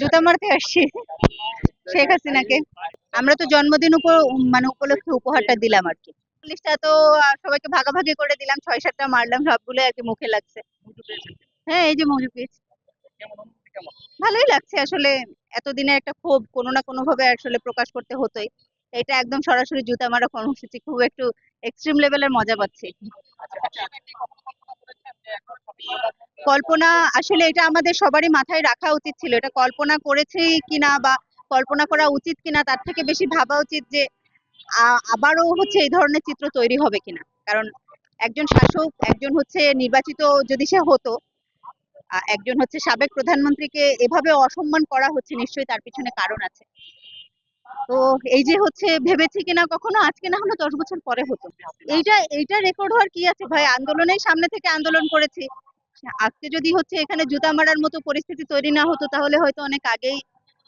জুতা মারতে আসছি শেখ হাসিনাকে। আমরা তো জন্মদিন উপলক্ষে উপহারটা দিলাম আর কি। লিস্টটা তো সবাইকে ভাগাভাগি করে দিলাম, 6-7টা মারলাম, সবগুলো আর কি মুখে লাগছে। হ্যাঁ, এই যে মজু পেয়েছি। ভালোই লাগছে আসলে। এতদিনের একটা ক্ষোভ কোনো না কোনো ভাবে আসলে প্রকাশ করতে হতোই। এটা একদম সরাসরি জুতা মারা কর্মসূচি, খুব একটু এক্সট্রিম লেভেলের মজা পাচ্ছি। কল্পনা, আসলে এটা আমাদের সবারই মাথায় রাখা উচিত ছিল। এটা কল্পনা করেছি কিনা বা কল্পনা করা উচিত কিনা, তার থেকে বেশি ভাবা উচিত যে আবারও হচ্ছে এই ধরনের চিত্র তৈরি হবে কিনা। কারণ একজন শাসক, একজন হচ্ছে নির্বাচিত যদি সে হতো, একজন হচ্ছে সাবেক প্রধানমন্ত্রীকে এভাবে অসম্মান করা হচ্ছে, নিশ্চয়ই তার পিছনে কারণ আছে। তো এই যে হচ্ছে ভেবেছি কিনা কখনো, আজকে না হলো 10 বছর পরে হতো। এইটা রেকর্ড হওয়ার কি আছে ভাই, আন্দোলনের সামনে থেকে আন্দোলন করেছি। আজকে যদি হচ্ছে এখানে জুতা মারার মতো পরিস্থিতি তৈরি না হতো, তাহলে হয়তো অনেক আগেই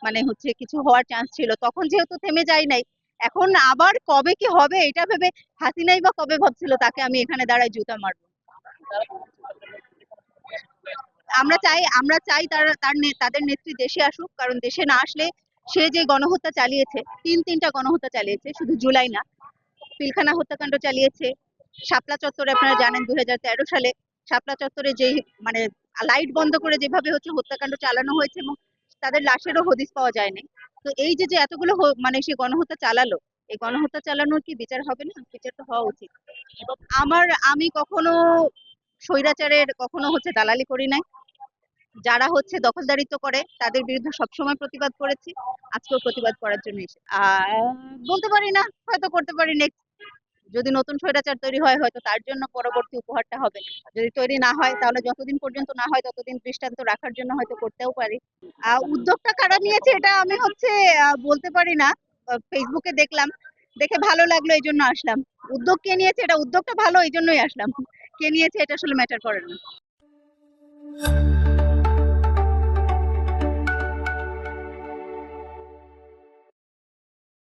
মানে হচ্ছে কিছু হওয়ার চান্স ছিল। তখন যেহেতু থেমে যায় নাই, এখন আবার কবে কি হবে এটা ভেবে হাসিনাই বা কবে ভাবছিল তাকে আমি এখানে দাঁড়ায় জুতা মারবো। আমরা চাই তাদের নেত্রী দেশে আসুক, কারণ দেশে না আসলে সে যে গণহত্যা চালিয়েছে, তিনটা গণহত্যা চালিয়েছে, শুধু জুলাই না, পিলখানা হত্যাকাণ্ড চালিয়েছে। শাপলা চত্বরে আপনারা জানেন 2013 সালে শাপলা চত্বরে যে মানে লাইট বন্ধ করে যেভাবে হচ্ছে হত্যাকাণ্ড চালানো হয়েছে, এবং তাদের লাশেরও হদিস পাওয়া যায়নি। তো এই যে যে এতগুলো মানে সে গণহত্যা চালালো, এই গণহত্যা চালানোর কি বিচার হবে না? বিচার তো হওয়া উচিত। আমি কখনো স্বৈরাচারের কখনো হচ্ছে দালালি করি নাই। যারা হচ্ছে দখলদারিত্ব করে তাদের বিরুদ্ধে সবসময় প্রতিবাদ করেছি, আজকেও প্রতিবাদ করার জন্য এসে বলতে পারি না, হয়তো করতে পারি নেক্সট। যদি নতুন স্বৈরাচার তৈরি হয়, হয়তো তার জন্য পরবর্তী উপহারটা হবে। যদি তৈরি না হয়, তাহলে যতদিন পর্যন্ত না হয় ততদিন দৃষ্টান্ত রাখার জন্য হয়তো করতেও পারি। উদ্যোগটা কারা নিয়েছে এটা আমি হচ্ছে বলতে পারি না। ফেসবুকে দেখলাম, দেখে ভালো লাগলো, এই জন্য আসলাম। উদ্যোগ কে নিয়েছে, এটা উদ্যোগটা ভালো এই জন্যই আসলাম। কে নিয়েছে এটা আসলে ম্যাটার করে না।